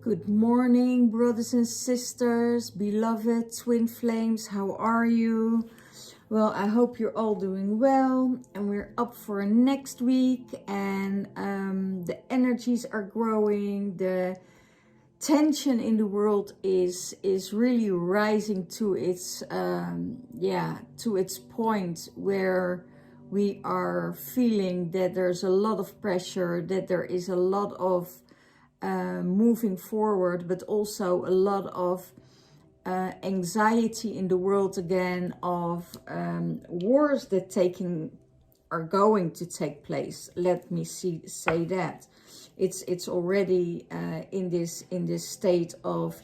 Good morning, brothers and sisters, beloved twin flames. How are you? Well, I hope you're all doing well, and we're up for next week, and the energies are growing. The tension in the world is really rising to its to its point where we are feeling that there's a lot of pressure, that there is a lot of moving forward, but also a lot of anxiety in the world again, of wars that are going to take place. Let me say that it's already in this state of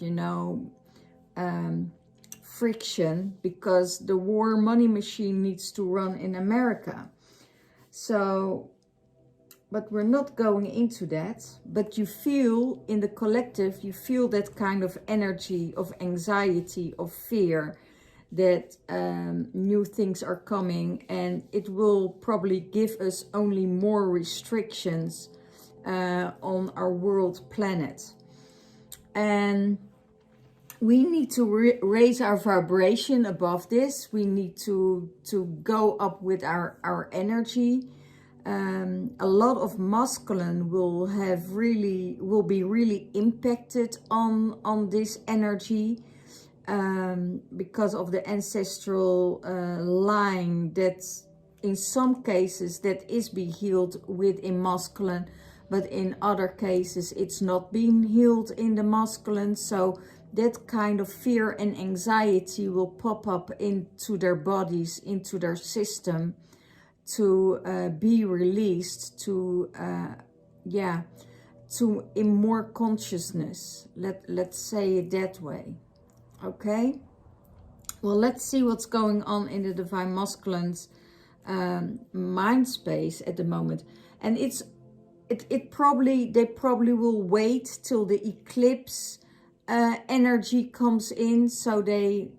friction, because the war money machine needs to run in America. So, but we're not going into that. But you feel in the collective, you feel that kind of energy of anxiety, of fear, that new things are coming, and it will probably give us only more restrictions on our world planet. And we need to raise our vibration above this. We need to go up with our energy. A lot of masculine will be really impacted on this energy, because of the ancestral line that in some cases that is being healed within masculine, but in other cases it's not being healed in the masculine. So that kind of fear and anxiety will pop up into their bodies, into their system, to be released, to in more consciousness. Let's say it that way. Okay. Well, let's see what's going on in the divine masculine's mind space at the moment. And they probably will wait till the eclipse energy comes in, so then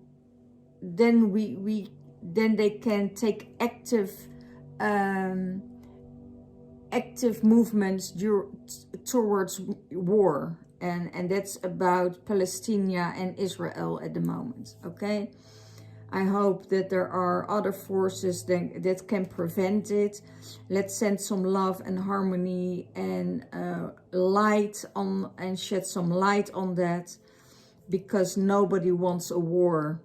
they can take active movements towards war, and that's about Palestine and Israel at the moment. Okay, I hope that there are other forces that can prevent it. Let's send some love and harmony and light on, and shed some light on that, because nobody wants a war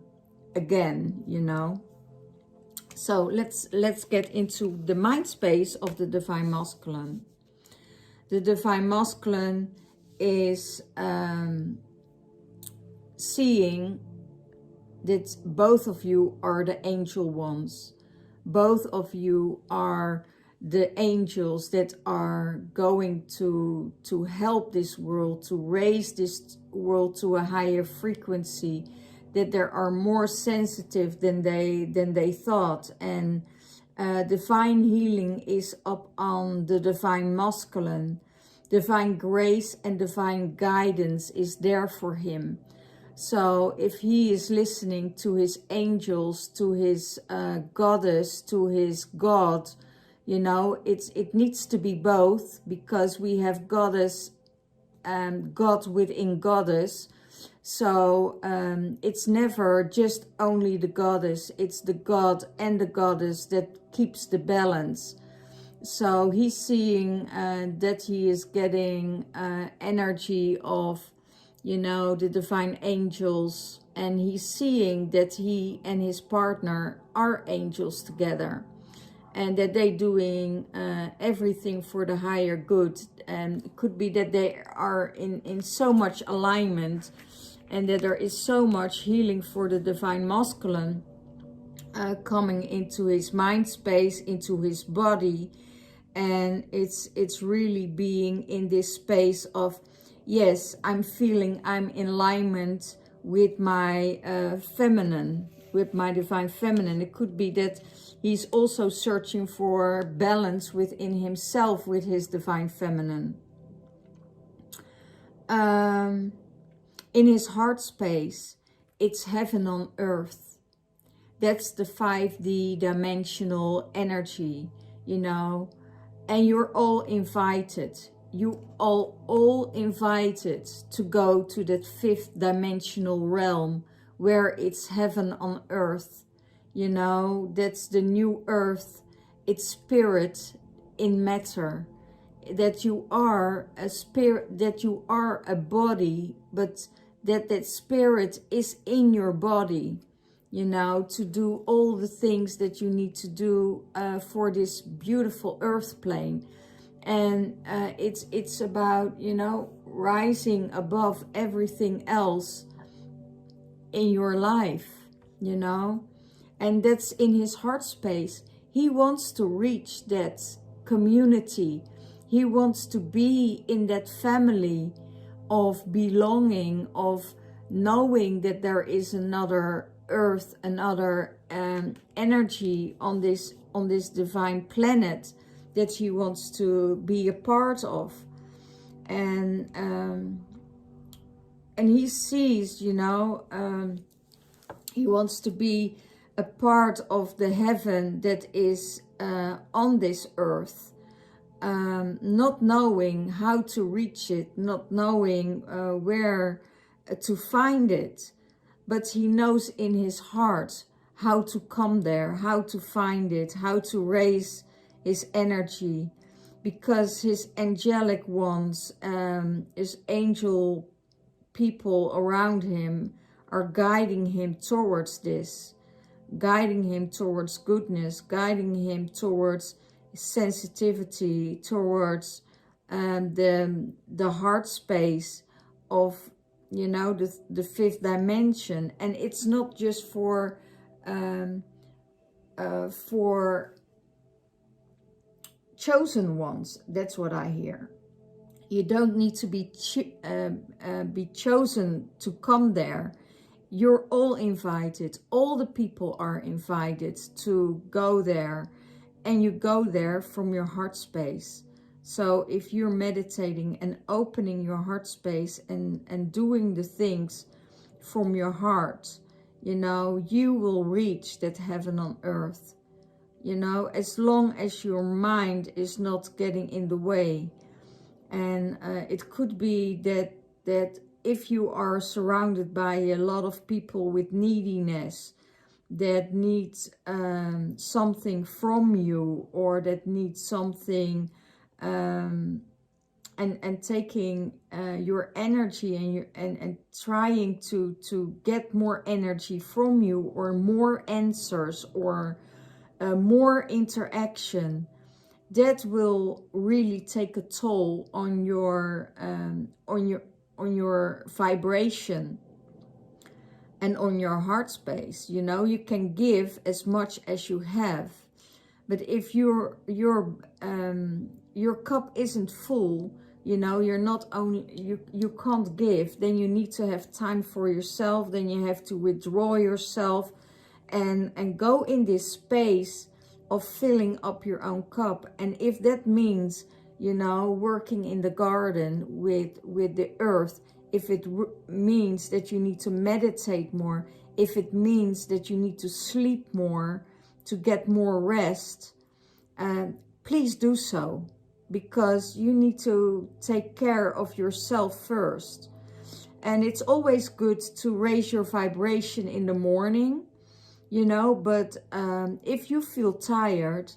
again, So let's get into the mind space of the divine masculine. The divine masculine is seeing that both of you are the angel ones. Both of you are the angels that are going to help this world, to raise this world to a higher frequency, that they are more sensitive than they thought. And divine healing is up on the divine masculine. Divine grace and divine guidance is there for him. So if he is listening to his angels, to his goddess, to his God, it needs to be both, because we have goddess and God within goddess. So it's never just only the goddess, it's the God and the goddess that keeps the balance. So he's seeing that he is getting energy of, the divine angels, and he's seeing that he and his partner are angels together, and that they're doing everything for the higher good. And it could be that they are in so much alignment, and that there is so much healing for the divine masculine coming into his mind space, into his body. And it's really being in this space of, yes, I'm feeling I'm in alignment with my feminine, with my divine feminine. It could be that he's also searching for balance within himself with his divine feminine. In his heart space, it's heaven on earth. That's the 5D dimensional energy, and you're all invited. you all invited to go to that fifth dimensional realm where it's heaven on earth. You know, that's the new earth. It's spirit in matter. That you are a spirit, that you are a body, but that spirit is in your body, you know, to do all the things that you need to do for this beautiful earth plane. And it's about, you know, rising above everything else in your life, you know. And that's in his heart space. He wants to reach that community. He wants to be in that family of belonging, of knowing that there is another earth, another energy on this divine planet that he wants to be a part of. And he sees, you know, he wants to be a part of the heaven that is on this earth. Not knowing how to reach it, not knowing where to find it, but he knows in his heart how to come there, how to find it, how to raise his energy, because his angelic ones, his angel people around him are guiding him towards this, guiding him towards goodness, guiding him towards sensitivity, towards the heart space of, you know, the fifth dimension. And it's not just for chosen ones. That's what I hear. You don't need to be chosen to come there. You're all invited. All the people are invited to go there. And you go there from your heart space. So if you're meditating and opening your heart space and doing the things from your heart, you know, you will reach that heaven on earth. You know, as long as your mind is not getting in the way. And it could be that if you are surrounded by a lot of people with neediness, that needs something from you, or that needs something and taking your energy and trying to get more energy from you, or more answers, or more interaction, that will really take a toll on your vibration and on your heart space. You know, you can give as much as you have, but if your cup isn't full, you know, you're not only, you can't give, then you need to have time for yourself, then you have to withdraw yourself and go in this space of filling up your own cup. And if that means, you know, working in the garden with the earth, if it means that you need to meditate more, if it means that you need to sleep more to get more rest, please do so, because you need to take care of yourself first. And it's always good to raise your vibration in the morning, you know, but if you feel tired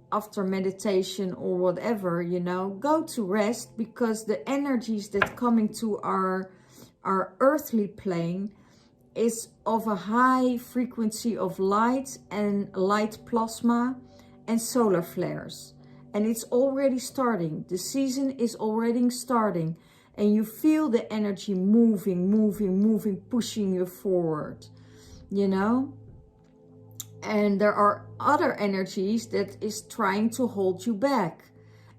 after meditation or whatever, you know, go to rest, because the energies that coming to our earthly plane is of a high frequency of light and light plasma and solar flares. And it's already starting. The season is already starting. And you feel the energy moving, pushing you forward, you know. And there are other energies that is trying to hold you back.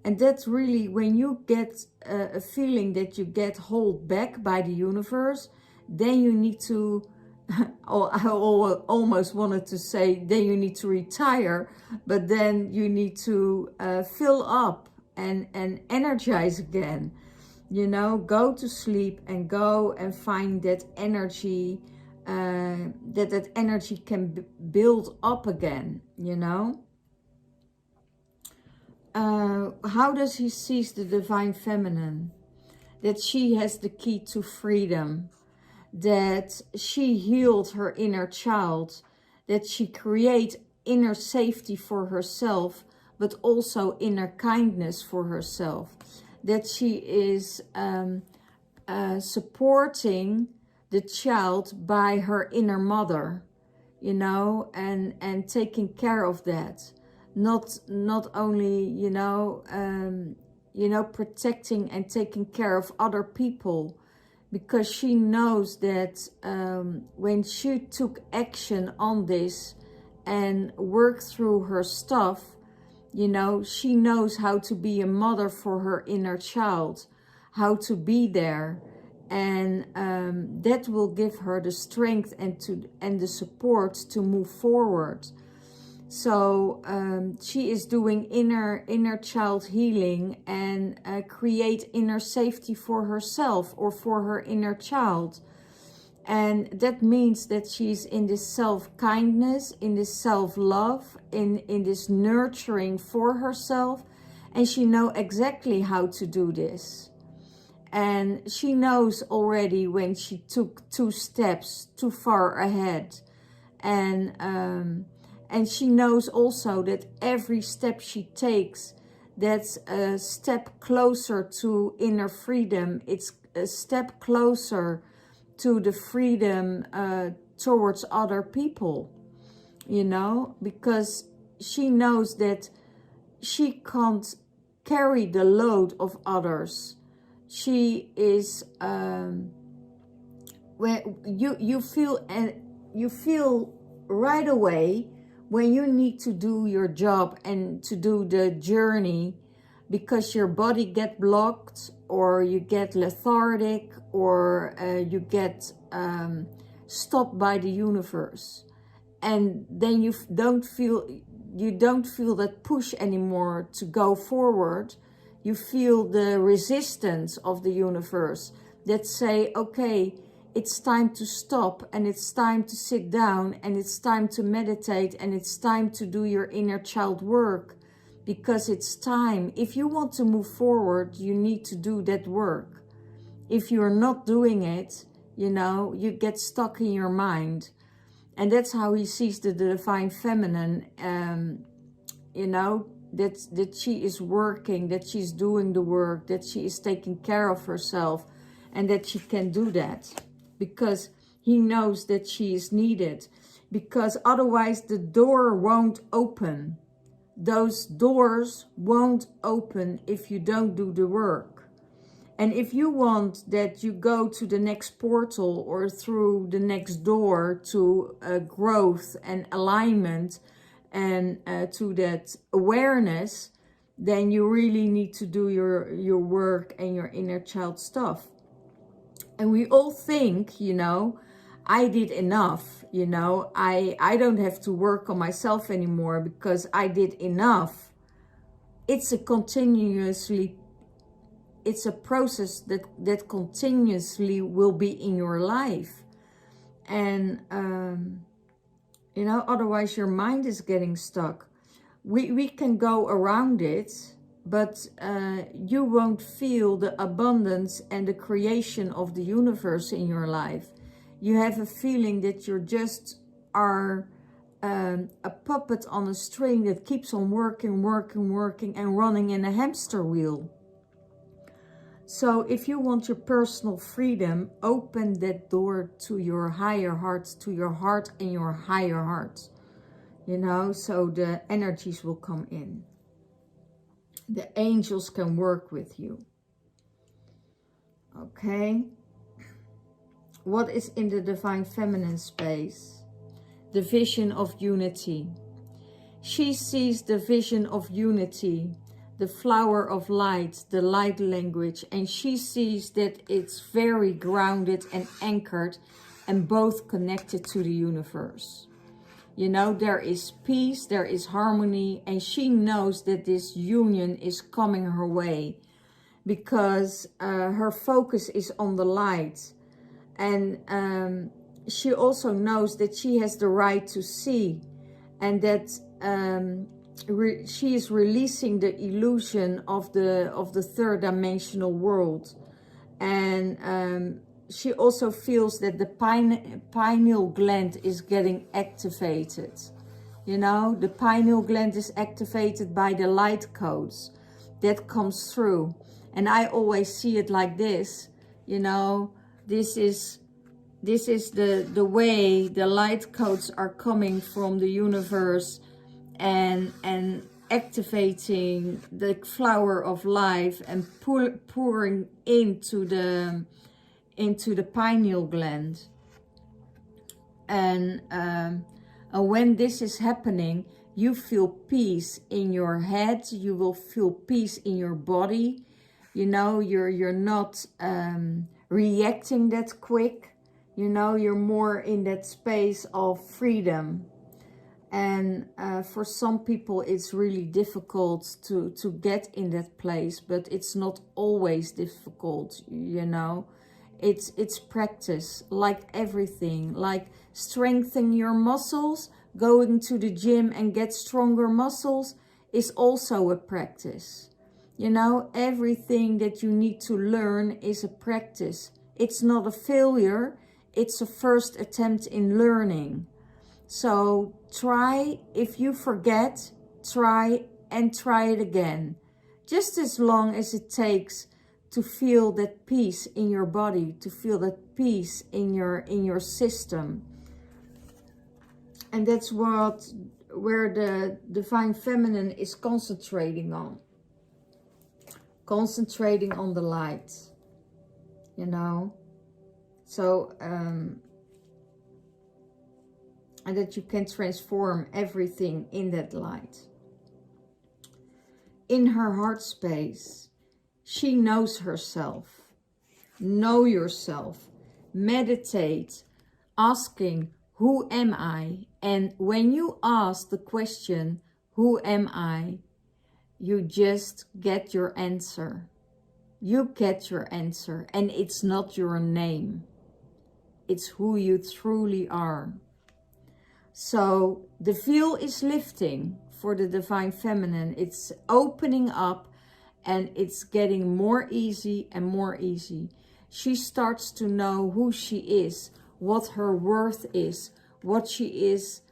And that's really when you get a feeling that you get held back by the universe, then you need to, oh, I almost wanted to say, then you need to retire, but then you need to fill up and energize again. You know, go to sleep and go and find that energy, that energy can build up again, you know. how does he see the divine feminine? That she has the key to freedom, that she healed her inner child, that she creates inner safety for herself, but also inner kindness for herself, that she is supporting the child by her inner mother, you know, and taking care of that. Not only, you know, protecting and taking care of other people, because she knows that when she took action on this and worked through her stuff, you know, she knows how to be a mother for her inner child, how to be there, and that will give her the strength and the support to move forward. So she is doing inner child healing and create inner safety for herself or for her inner child. And that means that she's in this self-kindness, in this self-love, in this nurturing for herself. And she knows exactly how to do this. And she knows already when she took 2 steps too far ahead. And she knows also that every step she takes, that's a step closer to inner freedom. It's a step closer to the freedom towards other people, you know, because she knows that she can't carry the load of others. She is, when you feel right away when you need to do your job and to do the journey, because your body get blocked, or you get lethargic, or you get stopped by the universe, and then you don't feel that push anymore to go forward. You feel the resistance of the universe that say, okay, it's time to stop, and it's time to sit down, and it's time to meditate, and it's time to do your inner child work, because it's time. If you want to move forward, you need to do that work. If you're not doing it, you know, you get stuck in your mind. And that's how he sees the divine feminine, you know, that she is working, that she's doing the work, that she is taking care of herself, and that she can do that. Because he knows that she is needed, because otherwise the door won't open. Those doors won't open if you don't do the work. And if you want that you go to the next portal or through the next door to growth and alignment and to that awareness, then you really need to do your work and your inner child stuff. And we all think, you know, I did enough, you know, I don't have to work on myself anymore because I did enough. It's a process that continuously will be in your life. And, you know, otherwise your mind is getting stuck. We can go around it, but you won't feel the abundance and the creation of the universe in your life. You have a feeling that you just are a puppet on a string that keeps on working and running in a hamster wheel. So if you want your personal freedom, open that door to your higher heart, to your heart and your higher heart. You know, so the energies will come in. The angels can work with you. Okay. What is in the divine feminine space? The vision of unity. She sees the vision of unity, the flower of light, the light language, and she sees that it's very grounded and anchored and both connected to the universe. You know, there is peace, there is harmony, and she knows that this union is coming her way because her focus is on the light. And she also knows that she has the right to see, and that she is releasing the illusion of the third dimensional world. And she also feels that the pineal gland is getting activated. You know, the pineal gland is activated by the light codes that comes through. And I always see it like this, you know, this is the way the light codes are coming from the universe and activating the flower of life and pouring into the pineal gland. And when this is happening, you feel peace in your head, you will feel peace in your body. You know, you're not reacting that quick. You know, you're more in that space of freedom. And for some people it's really difficult to get in that place, but it's not always difficult, you know. It's practice, like everything, like strengthen your muscles. Going to the gym and get stronger muscles is also a practice. You know, everything that you need to learn is a practice. It's not a failure, it's a first attempt in learning. So try, if you forget, try and try it again. Just as long as it takes to feel that peace in your body, to feel that peace in your system. And that's where the Divine Feminine is concentrating on. Concentrating on the light, you know. So, and that you can transform everything in that light. In her heart space, she knows herself. Know yourself. Meditate, asking, who am I? And when you ask the question, who am I? You just get your answer. You get your answer. And it's not your name. It's who you truly are. So the veil is lifting for the Divine Feminine. It's opening up and it's getting more easy and more easy. She starts to know who she is, what her worth is, what she is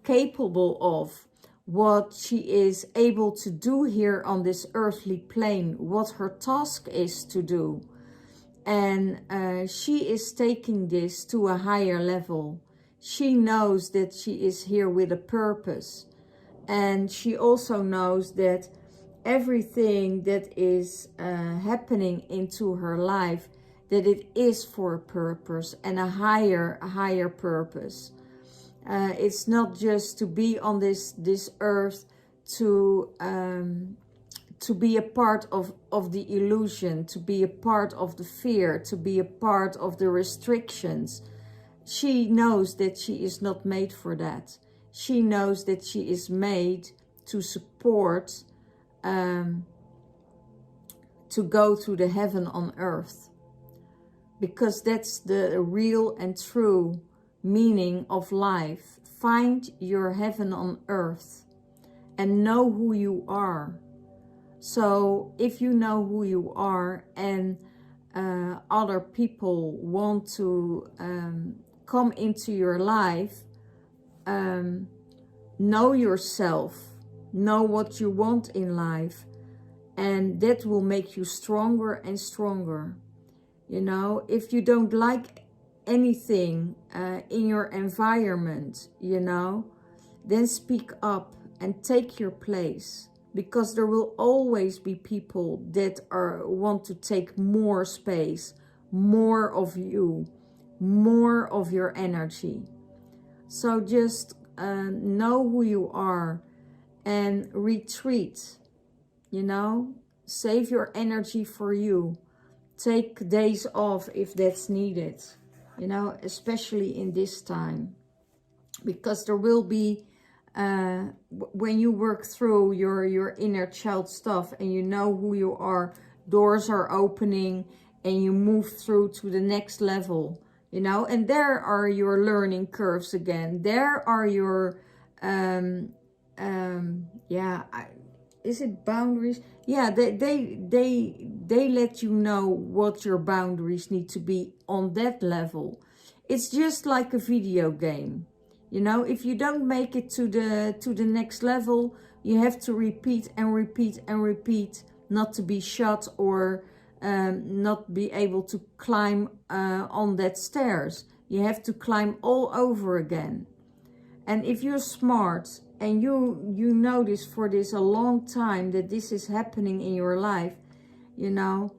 capable of, what she is able to do here on this earthly plane, what her task is to do. And she is taking this to a higher level. She knows that she is here with a purpose. And she also knows that everything that is happening into her life, that it is for a purpose and a higher purpose. It's not just to be on this earth to be a part of the illusion, to be a part of the fear, to be a part of the restrictions. She knows that she is not made for that. She knows that she is made to support, to go to the heaven on earth. Because that's the real and true meaning of life. Find your heaven on earth and know who you are. So if you know who you are and other people want to come into your life, know yourself, know what you want in life, and that will make you stronger and stronger. You know, if you don't like anything in your environment, you know, then speak up and take your place, because there will always be people that want to take more space, more of you, more of your energy. So just know who you are and retreat, you know, save your energy for you. Take days off if that's needed, you know, especially in this time. Because there will be, when you work through your inner child stuff and you know who you are, doors are opening and you move through to the next level, you know. And there are your learning curves again. There are your yeah, is it boundaries? Yeah, they let you know what your boundaries need to be on that level. It's just like a video game. You know, if you don't make it to the next level, you have to repeat and repeat and repeat, not to be shot or not be able to climb on that stairs. You have to climb all over again. And if you're smart and you notice for this a long time that this is happening in your life, you know,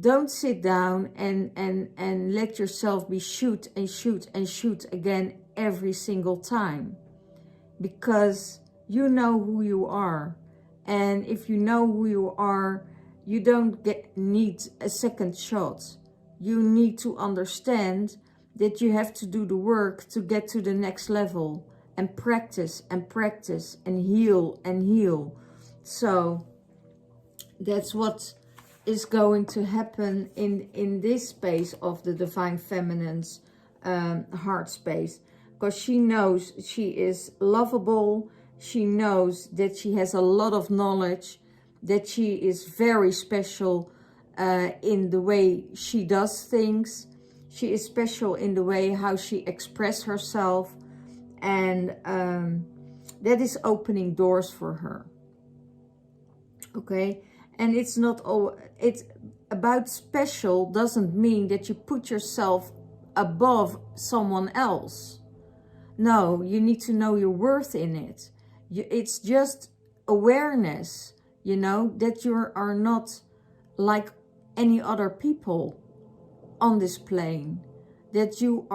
don't sit down and let yourself be shoot and shoot and shoot again every single time. Because you know who you are. And if you know who you are, you don't need a second shot. You need to understand that you have to do the work to get to the next level. And practice and practice and heal and heal. So that's what is going to happen in this space of the Divine Feminine's heart space. Because she knows she is lovable. She knows that she has a lot of knowledge. That she is very special in the way she does things. She is special in the way how she expresses herself. And that is opening doors for her. Okay? And it's not all, it's about special doesn't mean that you put yourself above someone else. No, you need to know your worth in it. It's just awareness, you know, that you are not like any other people on this plane. That you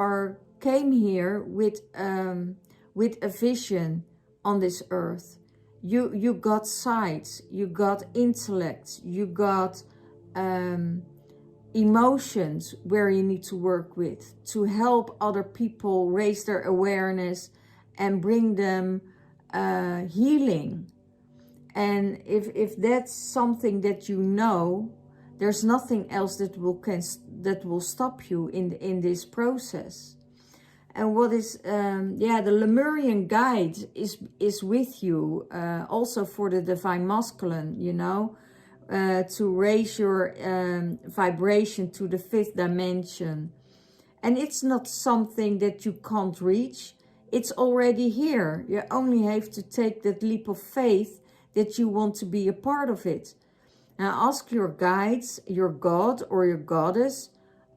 came here with a vision on this earth. You got sights, you got intellect, you got emotions where you need to work with to help other people raise their awareness and bring them healing. And if that's something that you know, there's nothing else that will stop you in this process. And what is, the Lemurian guide is with you, also for the Divine Masculine, you know, to raise your vibration to the 5th dimension. And it's not something that you can't reach. It's already here. You only have to take that leap of faith that you want to be a part of it. Now ask your guides, your God or your goddess,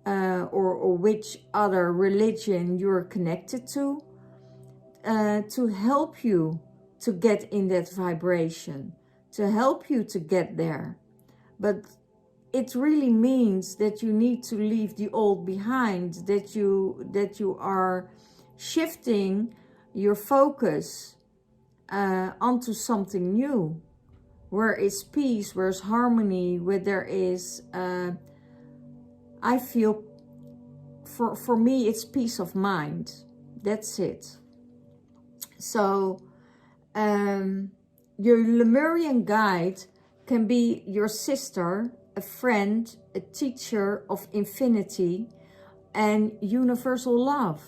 or which other religion you're connected to help you to get in that vibration, to help you to get there. But it really means that you need to leave the old behind, that you are shifting your focus onto something new, where is peace, where is harmony, where there is I feel, for me, it's peace of mind. That's it. So, your Lemurian guide can be your sister, a friend, a teacher of infinity and universal love.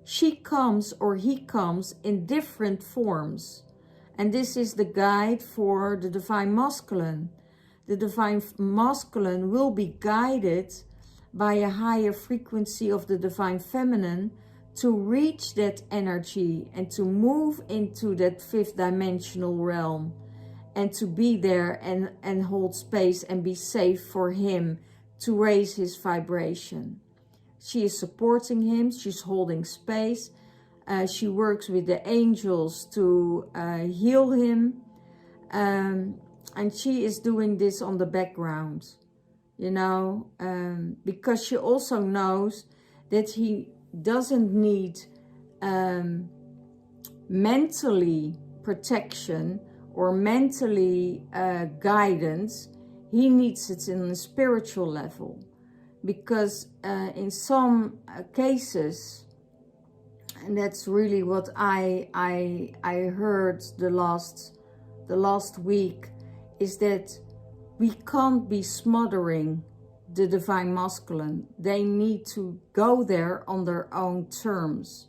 She comes or he comes in different forms. And this is the guide for the Divine Masculine. The Divine Masculine will be guided by a higher frequency of the Divine Feminine to reach that energy and to move into that 5th dimensional realm and to be there and hold space and be safe for him to raise his vibration. She is supporting him, she's holding space, she works with the angels to heal him, and she is doing this on the background. You know, because she also knows that he doesn't need mentally protection or mentally guidance. He needs it in a spiritual level. Because in some cases, and that's really what I heard the last week, is that we can't be smothering the Divine Masculine. They need to go there on their own terms.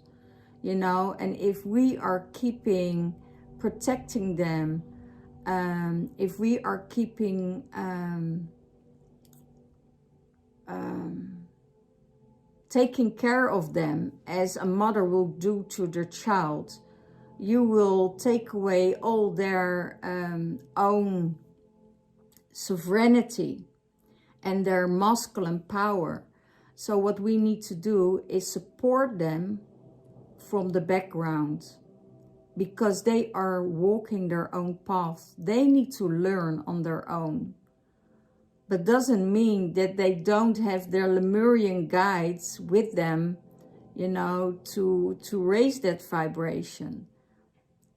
you know, and if we are protecting them, if we are keeping taking care of them as a mother will do to their child, you will take away all their own sovereignty and their masculine power. So what we need to do is support them from the background, because they are walking their own path. They need to learn on their own. But doesn't mean that they don't have their Lemurian guides with them, you know, to raise that vibration.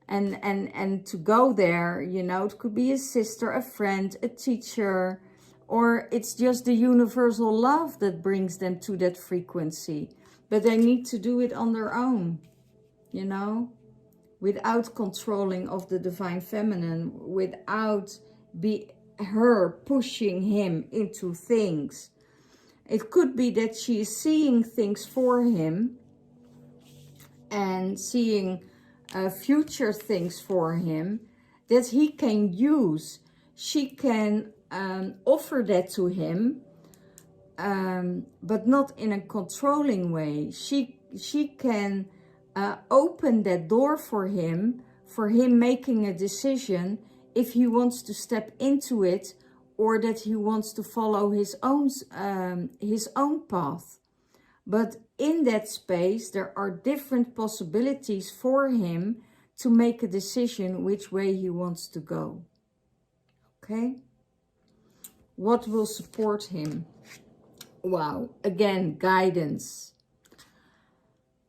And to go there, you know, it could be a sister, a friend, a teacher, or it's just the universal love that brings them to that frequency. But they need to do it on their own, you know, without controlling of the divine feminine, without her pushing him into things. It could be that she is seeing things for him and seeing future things for him that he can use. She can offer that to him, but not in a controlling way. She can open that door for him making a decision if he wants to step into it, or that he wants to follow his own path. But in that space, there are different possibilities for him to make a decision which way he wants to go. Okay? What will support him? Wow, again, guidance.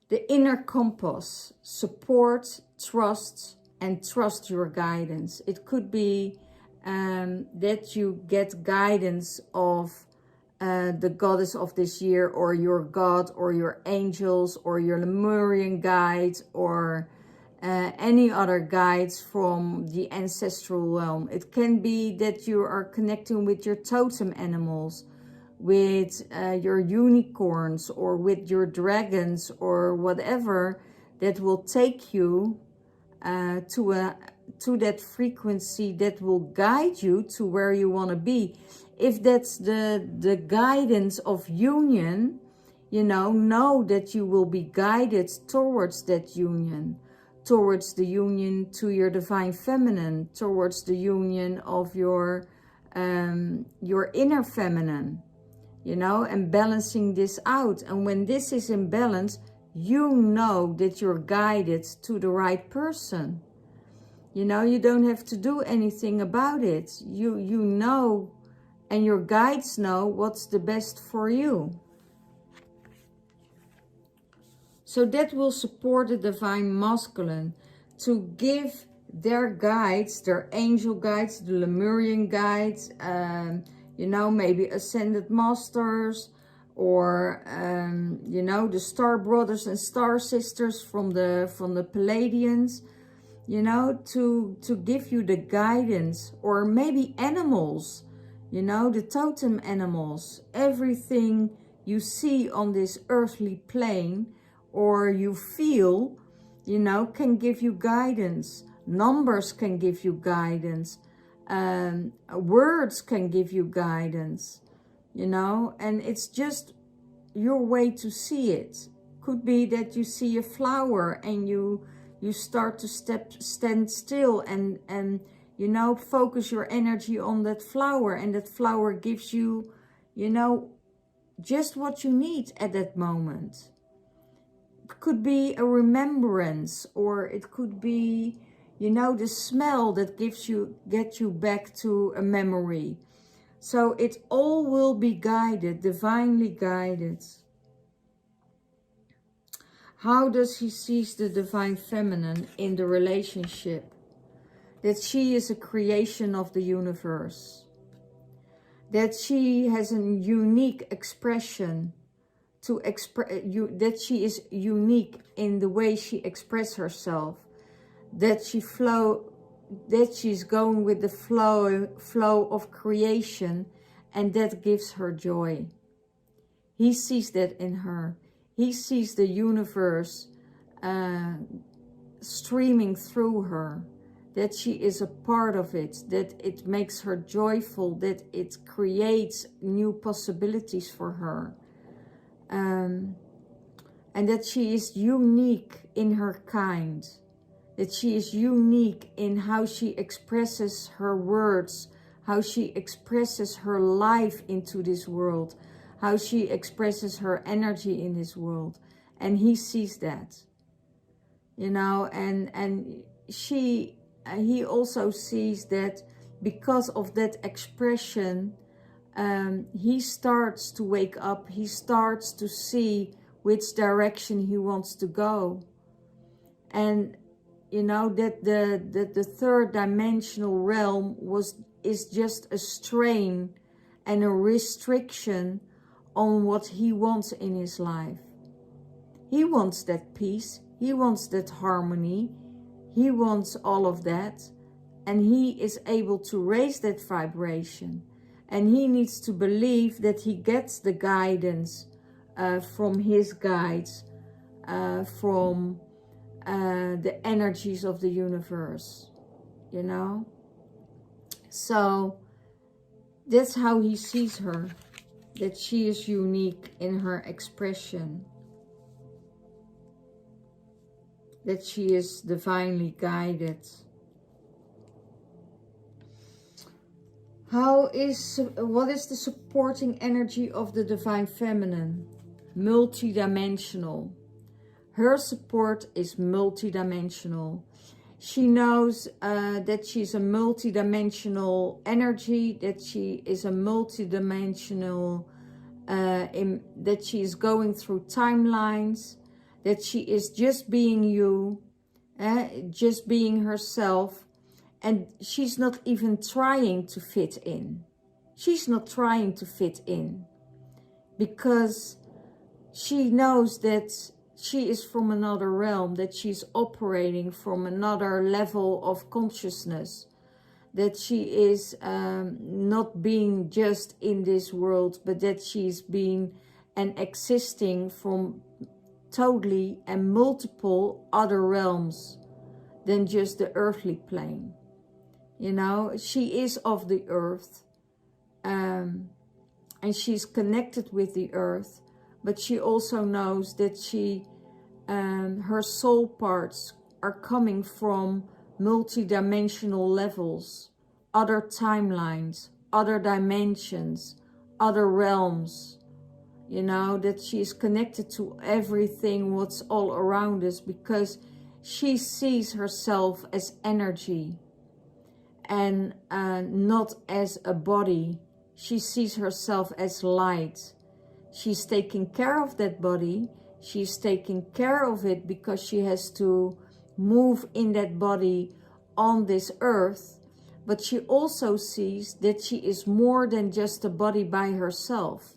The inner compass, support, trust, and trust your guidance. It could be that you get guidance of the goddess of this year, or your god, or your angels, or your Lemurian guides, or any other guides from the ancestral realm. It can be that you are connecting with your totem animals, with your unicorns, or with your dragons, or whatever that will take you to that frequency that will guide you to where you want to be. If that's the guidance of union, you know that you will be guided towards that union, towards the union to your divine feminine, towards the union of your inner feminine, you know, and balancing this out. And when this is in balance, you know that you're guided to the right person. You know, you don't have to do anything about it. You know, and your guides know what's the best for you. So that will support the divine masculine to give their guides, their angel guides, the Lemurian guides, you know, maybe ascended masters, or you know, the star brothers and star sisters from the Palladians, you know, to give you the guidance. Or maybe animals, you know, the totem animals, everything you see on this earthly plane, or you feel, you know, can give you guidance. Numbers can give you guidance. Words can give you guidance, you know, and it's just your way to see it. Could be that you see a flower and you start to stand still and you know, focus your energy on that flower, and that flower gives you, you know, just what you need at that moment. It could be a remembrance, or it could be, you know, the smell that gets you back to a memory. So it all will be guided, divinely guided. How does he see the divine feminine in the relationship? That she is a creation of the universe. That she has a unique expression to that she is unique in the way she expresses herself. That she's going with the flow of creation, and that gives her joy. He sees that in her. He sees the universe streaming through her, that she is a part of it, that it makes her joyful, that it creates new possibilities for her, and that she is unique in her kind, that she is unique in how she expresses her words, how she expresses her life into this world, how she expresses her energy in this world. And he sees that, you know, and he also sees that because of that expression, he starts to wake up, he starts to see which direction he wants to go. And you know, that the third dimensional realm is just a strain and a restriction on what he wants in his life. He wants that peace, he wants that harmony, he wants all of that, and he is able to raise that vibration. And he needs to believe that he gets the guidance from his guides, from the energies of the universe, you know. So that's how he sees her, that she is unique in her expression, that she is divinely guided. What is the supporting energy of the Divine Feminine? Multidimensional. Her support is multidimensional. She knows that she's a multidimensional energy, that she is a multidimensional, that she is going through timelines, that she is just being you, just being herself, and she's not even trying to fit in. She's not trying to fit in because she knows that she is from another realm, that she's operating from another level of consciousness, that she is not being just in this world, but that she's being and existing from totally and multiple other realms than just the earthly plane. You know, she is of the earth, and she's connected with the earth, but she also knows that her soul parts are coming from multidimensional levels, other timelines, other dimensions, other realms. You know, that she is connected to everything what's all around us, because she sees herself as energy and not as a body. She sees herself as light. She's taking care of that body. She's taking care of it because she has to move in that body on this earth. But she also sees that she is more than just a body by herself.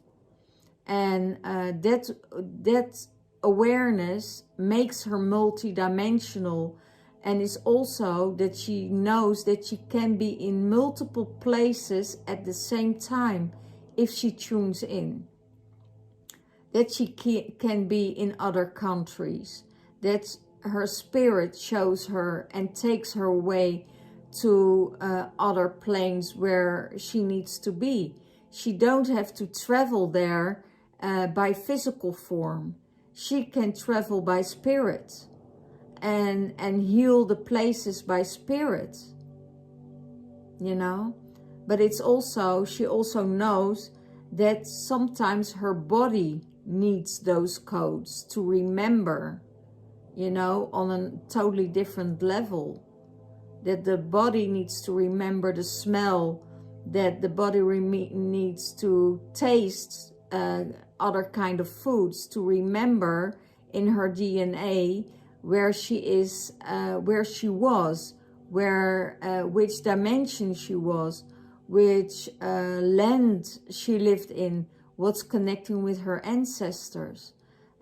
And that awareness makes her multidimensional, and is also that she knows that she can be in multiple places at the same time if she tunes in. That she can be in other countries, that her spirit shows her and takes her away to other planes where she needs to be. She don't have to travel there by physical form. She can travel by spirit and heal the places by spirit, you know. But it's also, she also knows that sometimes her body needs those codes to remember, you know, on a totally different level. That the body needs to remember the smell, that the body needs to taste other kind of foods, to remember in her DNA where she is, where she was, which dimension she was, which land she lived in, what's connecting with her ancestors.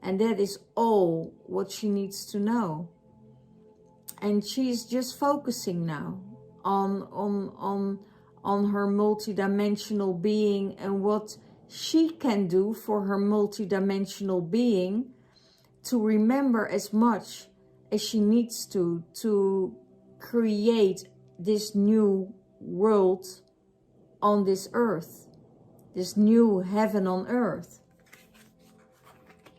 And that is all what she needs to know. And she's just focusing now on her multidimensional being and what she can do for her multidimensional being to remember as much as she needs to create this new world on this earth, this new heaven on earth.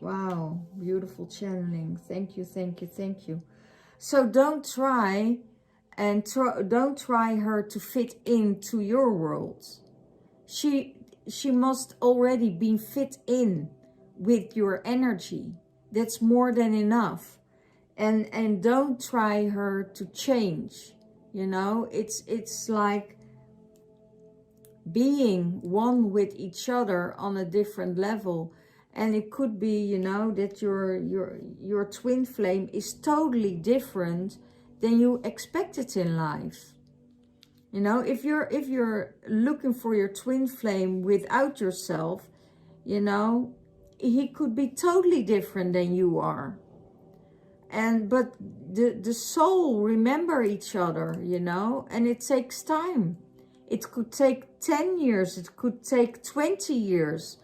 Wow, beautiful channeling. Thank you, thank you, thank you. So don't try don't try her to fit into your world. She must already be fit in with your energy. That's more than enough. And don't try her to change. You know, it's like being one with each other on a different level. And it could be, you know, that your twin flame is totally different than you expected in life. You know, if you're looking for your twin flame without yourself, you know, he could be totally different than you are. But the soul remember each other, you know, and it takes time. It could take 10 years, it could take 20 years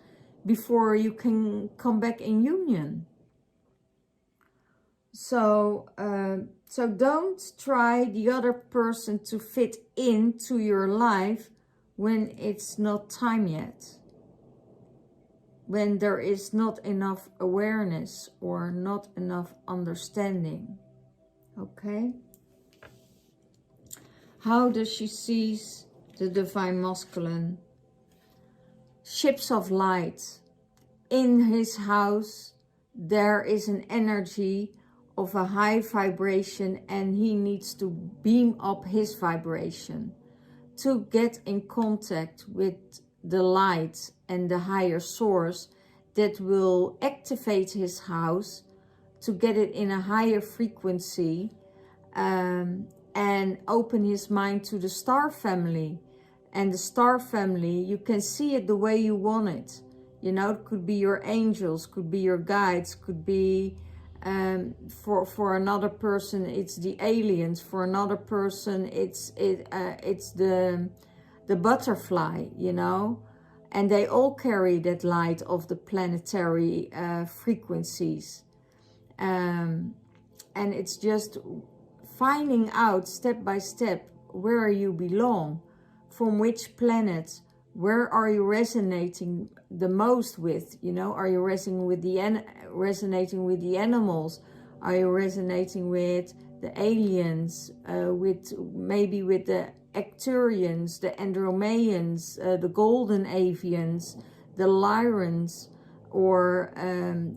before you can come back in union. So don't try the other person to fit into your life when it's not time yet. When there is not enough awareness or not enough understanding. Okay? How does she see the divine masculine? Ships of light. In his house, there is an energy of a high vibration, and he needs to beam up his vibration to get in contact with the light and the higher source that will activate his house to get it in a higher frequency, and open his mind to the star family. And the star family, you can see it the way you want it. You know, it could be your angels, could be your guides, could be for another person it's the aliens, for another person it's the butterfly, you know, and they all carry that light of the planetary frequencies, and it's just finding out step by step where you belong, from which planet, where are you resonating the most with, you know, are you resonating with the animals, are you resonating with the aliens, maybe with the Arcturians, the Andromeans, the golden avians, the Lyrans, or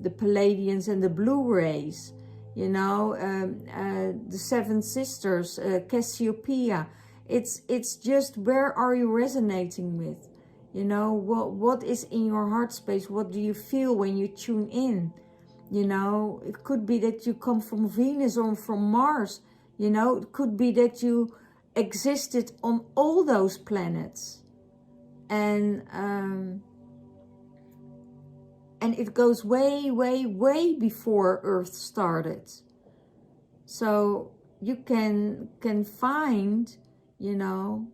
the Palladians and the blue rays, you know, the seven sisters, Cassiopeia. It's just where are you resonating with, you know, what is in your heart space, what do you feel when you tune in, you know. It could be that you come from Venus or from Mars, you know, it could be that you existed on all those planets, and it goes way, way, way before Earth started. So you can find, you know,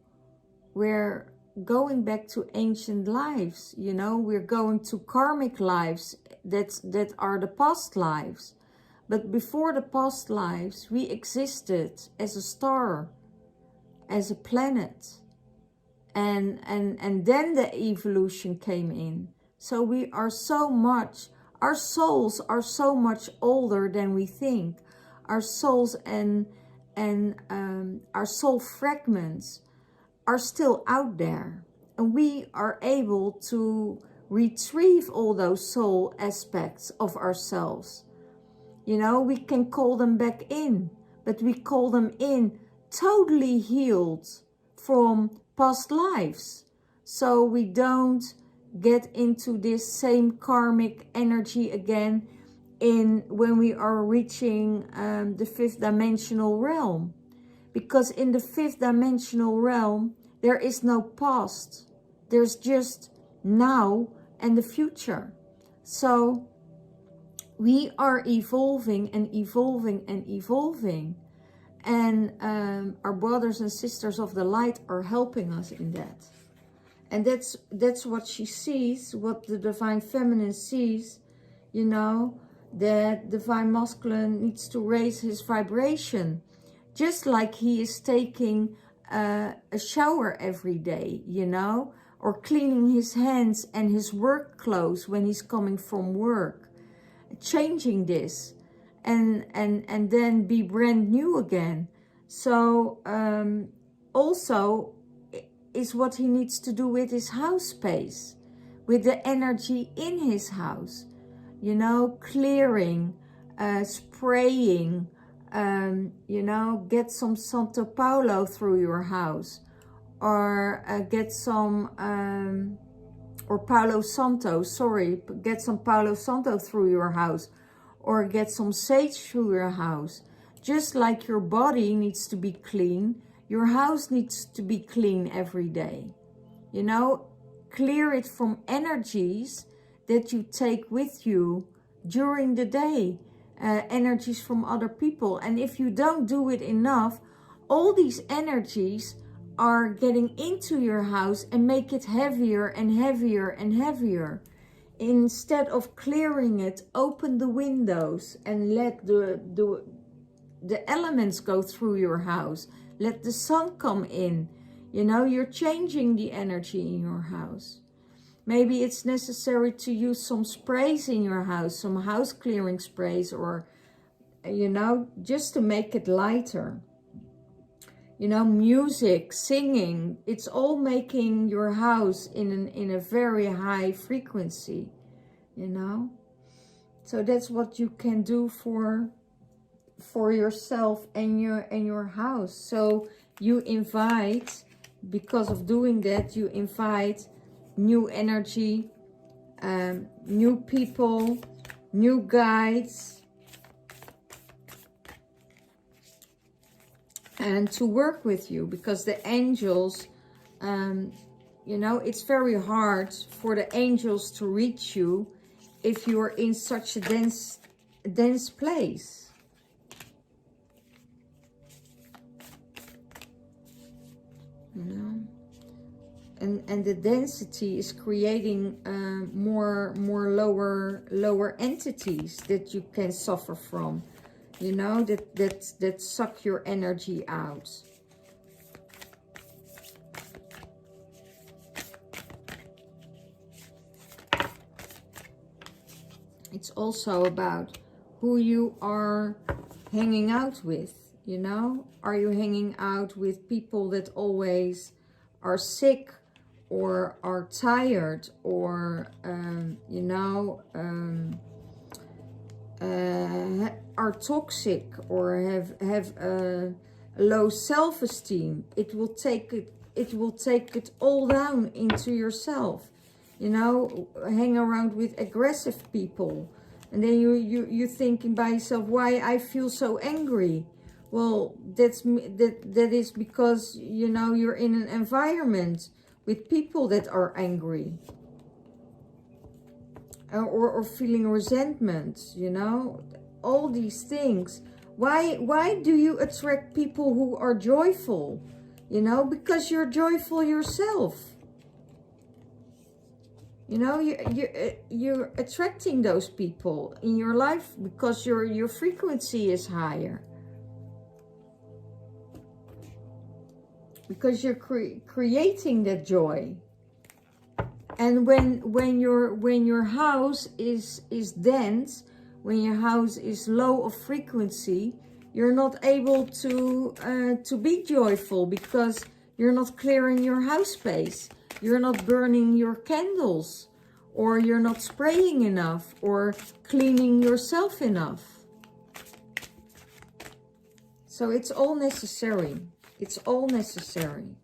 we're going back to ancient lives, you know, we're going to karmic lives that are the past lives. But before the past lives, we existed as a star, as a planet. And then the evolution came in. So we are so much, our souls are so much older than we think. Our souls and our soul fragments are still out there. And we are able to retrieve all those soul aspects of ourselves. You know, we can call them back in, but we call them in totally healed from past lives. So we don't get into this same karmic energy again when we are reaching the fifth dimensional realm. Because in the fifth dimensional realm, there is no past. There's just now and the future. So we are evolving and evolving and evolving. And our brothers and sisters of the light are helping us in that. And that's what she sees, what the divine feminine sees, you know. that Divine Masculine needs to raise his vibration, just like he is taking a shower every day, you know, or cleaning his hands and his work clothes when he's coming from work, changing this, and then be brand new again. So also is what he needs to do with his house space, with the energy in his house, you know, clearing, spraying, you know, get some Santo Paulo through your house, or get some, or Palo Santo, sorry, get some Palo Santo through your house, or get some sage through your house. Just like your body needs to be clean, your house needs to be clean every day. You know, clear it from energies that you take with you during the day, energies from other people. And if you don't do it enough, all these energies are getting into your house and make it heavier and heavier and heavier. Instead of clearing it, open the windows and let the elements go through your house. Let the sun come in. You know, you're changing the energy in your house. Maybe it's necessary to use some sprays in your house, some house clearing sprays, or, you know, just to make it lighter. You know, music, singing, it's all making your house in a very high frequency, you know. So that's what you can do for yourself and your house. So you invite, because of doing that, you invite new energy, new people, new guides, and to work with you, because the angels, you know, it's very hard for the angels to reach you if you're in such a dense place. You know, and the density is creating more lower entities that you can suffer from. You know, that suck your energy out. It's also about who you are hanging out with, you know. Are you hanging out with people that always are sick, or are tired, or, you know, are toxic, or have low self-esteem? It will take it all down into yourself. You know, hang around with aggressive people, and then you're thinking by yourself, why I feel so angry? Well, that is because, you know, you're in an environment with people that are angry, or feeling resentment, you know, all these things. Why do you attract people who are joyful? You know, because you're joyful yourself. You know, you're attracting those people in your life because your frequency is higher. Because you're creating that joy. And when your house is dense, when your house is low of frequency, you're not able to be joyful, because you're not clearing your house space. You're not burning your candles, or you're not spraying enough, or cleaning yourself enough. So it's all necessary. It's all necessary.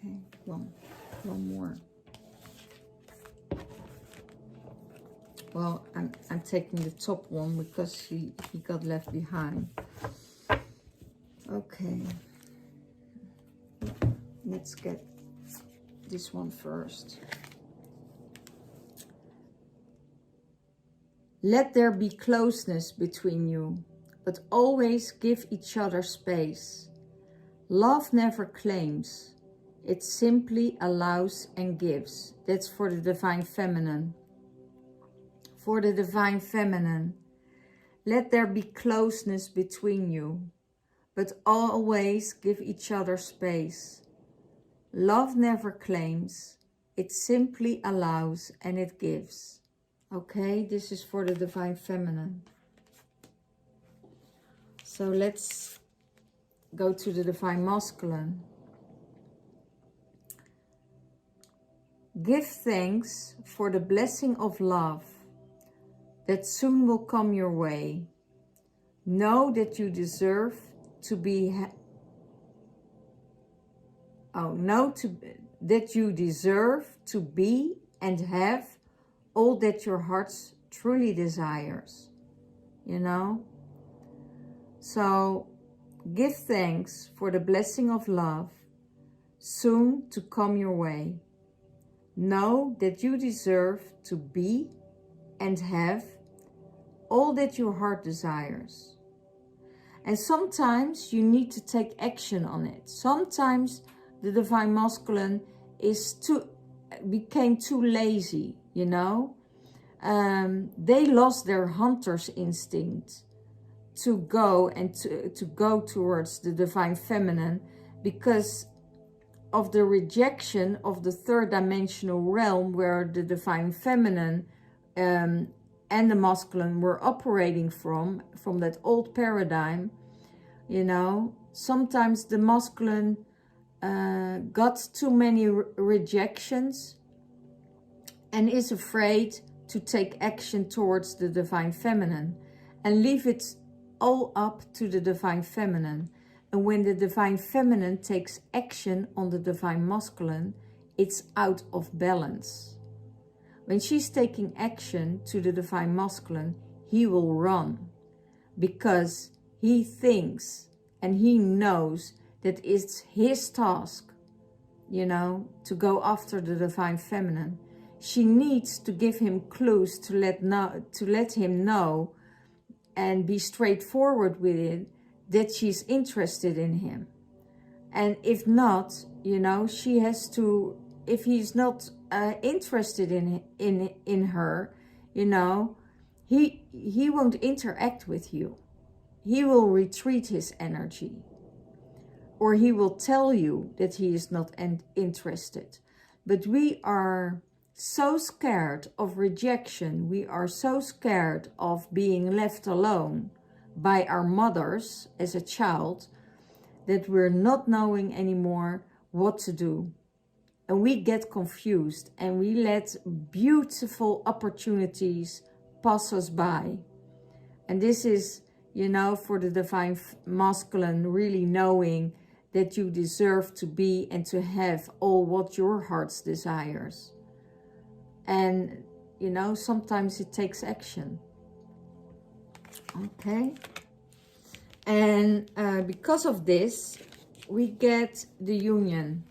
Okay, one more. Well, I'm taking the top one because he got left behind. Okay. Let's get this one first. Let there be closeness between you, but always give each other space. Love never claims. It simply allows and gives. That's for the Divine Feminine. For the Divine Feminine, let there be closeness between you, but always give each other space. Love never claims. It simply allows and it gives. Okay, this is for the Divine Feminine. So let's go to the Divine Masculine. Give thanks for the blessing of love that soon will come your way. Know that you deserve to be that you deserve to be and have all that your heart truly desires. You know? So give thanks for the blessing of love soon to come your way. Know that you deserve to be and have all that your heart desires. And sometimes you need to take action on it. Sometimes the Divine Masculine became too lazy, you know. They lost their hunter's instinct to go and to go towards the Divine Feminine because of the rejection of the third dimensional realm where the Divine Feminine and the Masculine were operating from that old paradigm. You know, sometimes the Masculine got too many rejections and is afraid to take action towards the Divine Feminine and leave it all up to the Divine Feminine. And when the Divine Feminine takes action on the Divine Masculine, it's out of balance. When she's taking action to the Divine Masculine, he will run because he thinks and he knows that it's his task, you know, to go after the Divine Feminine. She needs to give him clues to let him know and be straightforward with it that she's interested in him. And if not, you know, she has to, if he's not interested in her, you know, he won't interact with you. He will retreat his energy, or he will tell you that he is not interested. But we are so scared of rejection, we are so scared of being left alone by our mothers as a child, that we're not knowing anymore what to do. And we get confused and we let beautiful opportunities pass us by. And this is, you know, for the Divine Masculine, really knowing that you deserve to be and to have all what your heart desires. And, you know, sometimes it takes action. Okay. And because of this, we get the union.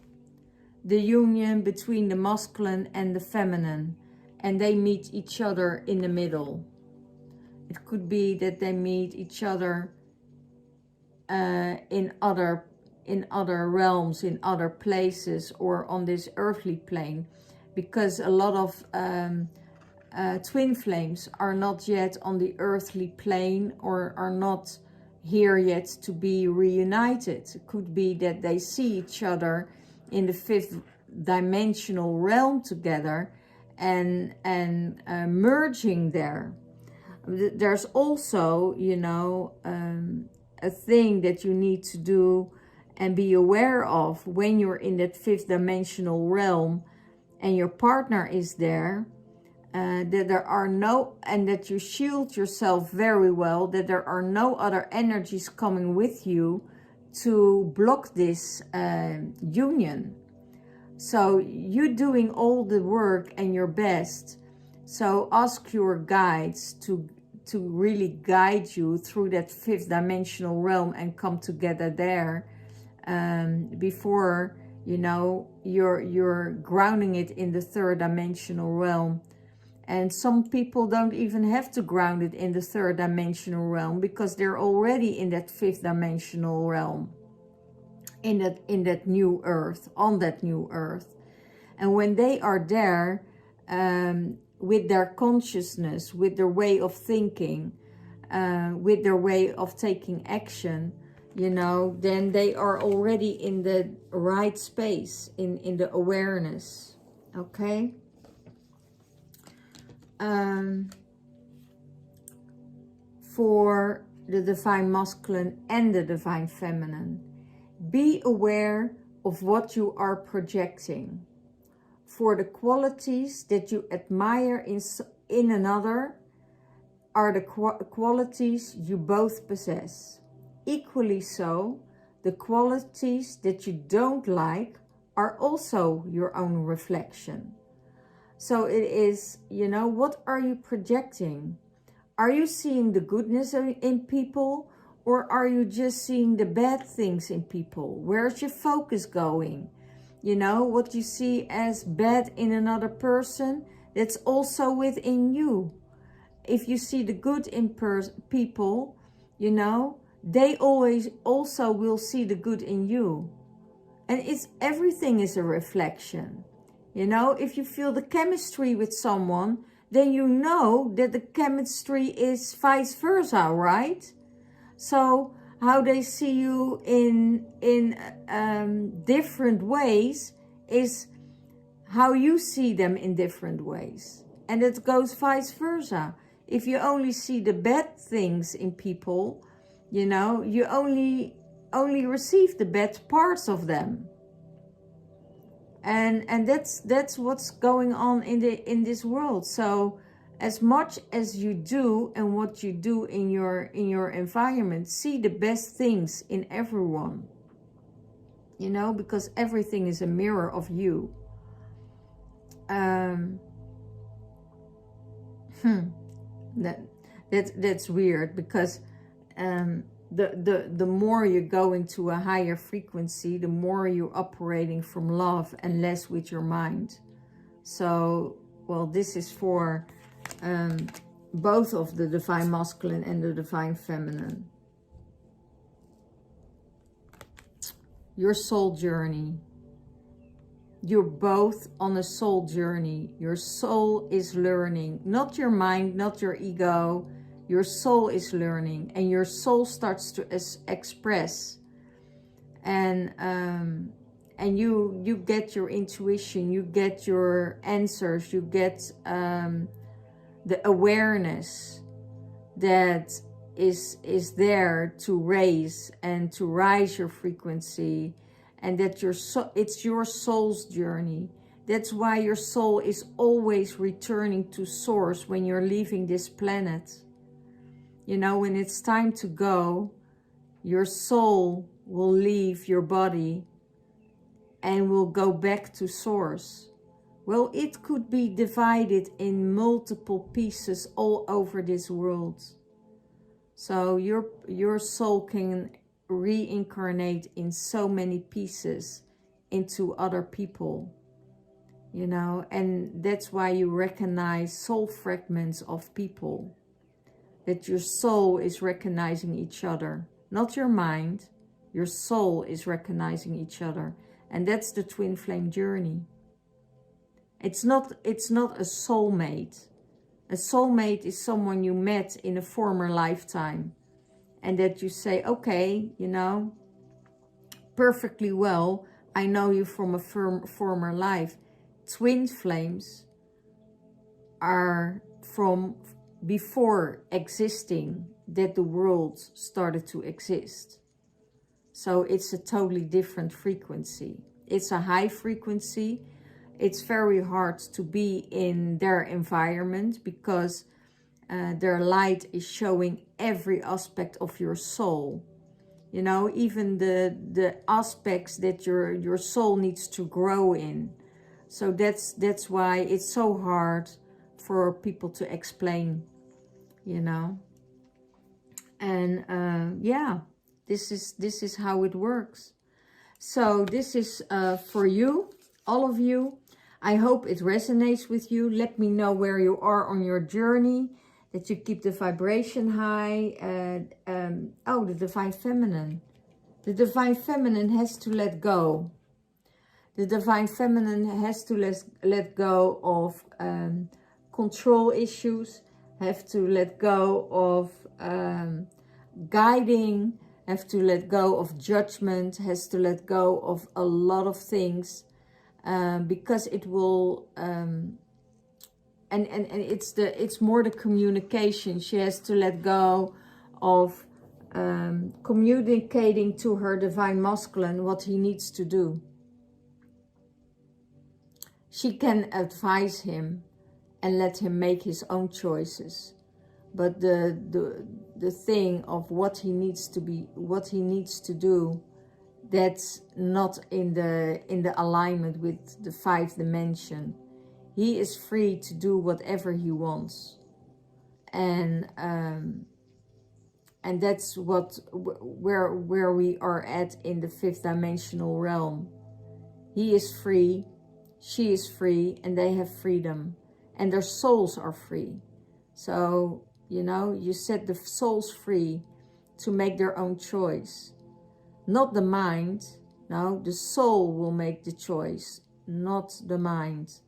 The union between the masculine and the feminine. And they meet each other in the middle. It could be that they meet each other in other realms, in other places, or on this earthly plane. Because a lot of twin flames are not yet on the earthly plane, or are not here yet to be reunited. It could be that they see each other in the fifth dimensional realm together and merging there. There's also, you know, a thing that you need to do and be aware of when you're in that fifth dimensional realm and your partner is there, that there are no, and that you shield yourself very well, that there are no other energies coming with you to block this union. So you're doing all the work and your best So ask your guides to really guide you through that 5th dimensional realm and come together there, before, you know, you're grounding it in the 3rd dimensional realm. And some people don't even have to ground it in the 3rd dimensional realm, because they're already in that 5th dimensional realm, in that new earth, on that new earth. And when they are there, with their consciousness, with their way of thinking, with their way of taking action, you know, then they are already in the right space, in the awareness. Okay? For the Divine Masculine and the Divine Feminine, be aware of what you are projecting. For the qualities that you admire in another are the qualities you both possess. Equally so, the qualities that you don't like are also your own reflection. So it is, you know, what are you projecting? Are you seeing the goodness in people, or are you just seeing the bad things in people? Where's your focus going? You know, what you see as bad in another person, that's also within you. If you see the good in people, you know, they always also will see the good in you. And everything is a reflection. You know, if you feel the chemistry with someone, then you know that the chemistry is vice versa, right? So how they see you in different ways is how you see them in different ways. And it goes vice versa. If you only see the bad things in people, you know, you only receive the bad parts of them. And that's what's going on in this world. So as much as you do and what you do in your environment, see the best things in everyone. You know, because everything is a mirror of you. That's weird, because the more you go into a higher frequency, the more you're operating from love and less with your mind. So, well, this is for both of the Divine Masculine and the Divine Feminine. Your soul journey. You're both on a soul journey. Your soul is learning, not your mind, not your ego. Your soul is learning, and your soul starts to express, and you get your intuition, you get your answers, you get the awareness that is there to raise and to rise your frequency, and that it's your soul's journey. That's why your soul is always returning to source when you're leaving this planet. You know, when it's time to go, your soul will leave your body and will go back to source. Well, it could be divided in multiple pieces all over this world. So your soul can reincarnate in so many pieces into other people. You know, and that's why you recognize soul fragments of people. That your soul is recognizing each other, not your mind. Your soul is recognizing each other, and that's the twin flame journey. It's not a soulmate. A soulmate is someone you met in a former lifetime, and that you say, okay, you know, perfectly well, I know you from a former life. Twin flames are from before existing, that the world started to exist. So it's a totally different frequency. It's a high frequency. It's very hard to be in their environment, because their light is showing every aspect of your soul. You know, even the aspects that your soul needs to grow in. So that's why it's so hard for people to explain, you know. And yeah, this is how it works. So this is for you, all of you. I hope it resonates with you. Let me know where you are on your journey, that you keep the vibration high. Oh, the Divine Feminine. The Divine Feminine has to let go. The Divine Feminine has to let go of control issues, have to let go of guiding, have to let go of judgment, has to let go of a lot of things, because it will and it's more the communication. She has to let go of communicating to her Divine Masculine what he needs to do. She can advise him and let him make his own choices, but the thing of what he needs to be, what he needs to do, that's not in the alignment with the 5th dimension. He is free to do whatever he wants, and that's where we are at in the 5th dimensional realm. He is free, she is free, and they have freedom, and their souls are free. So, you know, you set the souls free to make their own choice. Not the mind. No, the soul will make the choice, not the mind.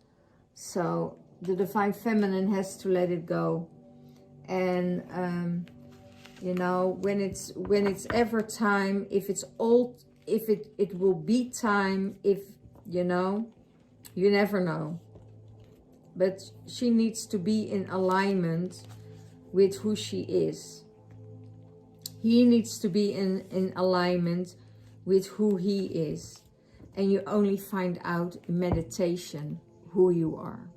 So the Divine Feminine has to let it go. And you know, when it's ever time, if it's old, if it will be time, if, you know, you never know. But she needs to be in alignment with who she is. He needs to be in alignment with who he is. And you only find out in meditation who you are.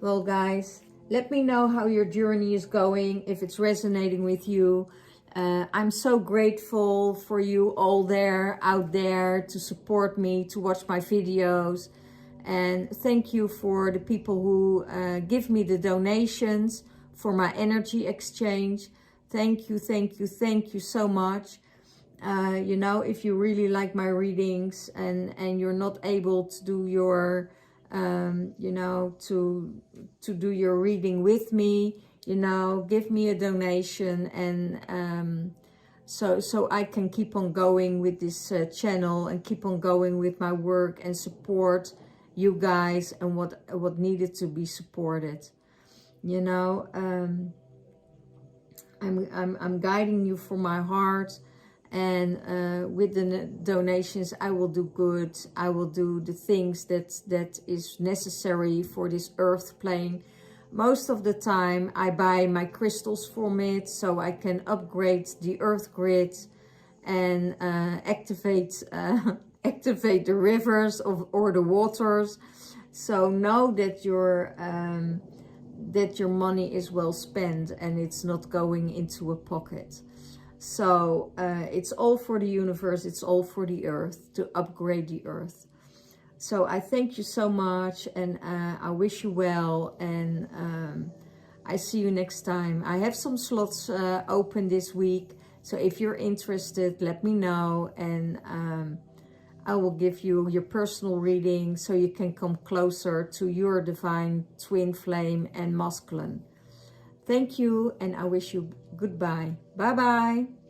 Well, guys, let me know how your journey is going, if it's resonating with you. I'm so grateful for you all out there to support me, to watch my videos. And thank you for the people who give me the donations for my energy exchange. Thank you, thank you, thank you so much. You know, if you really like my readings and you're not able to do your, you know, to do your reading with me, you know, give me a donation, and so I can keep on going with this channel and keep on going with my work and support you guys and what needed to be supported. You know, I'm guiding you from my heart, and with the donations I will do good. I will do the things that is necessary for this earth plane. Most of the time I buy my crystals from it, so I can upgrade the earth grid and activate the rivers or the waters. So know that your money is well spent and it's not going into a pocket. So it's all for the universe, it's all for the earth, to upgrade the earth. So I thank you so much, and I wish you well, and I see you next time. I have some slots open this week, so if you're interested, let me know, and I will give you your personal reading so you can come closer to your divine twin flame and masculine. Thank you, and I wish you goodbye. Bye-bye.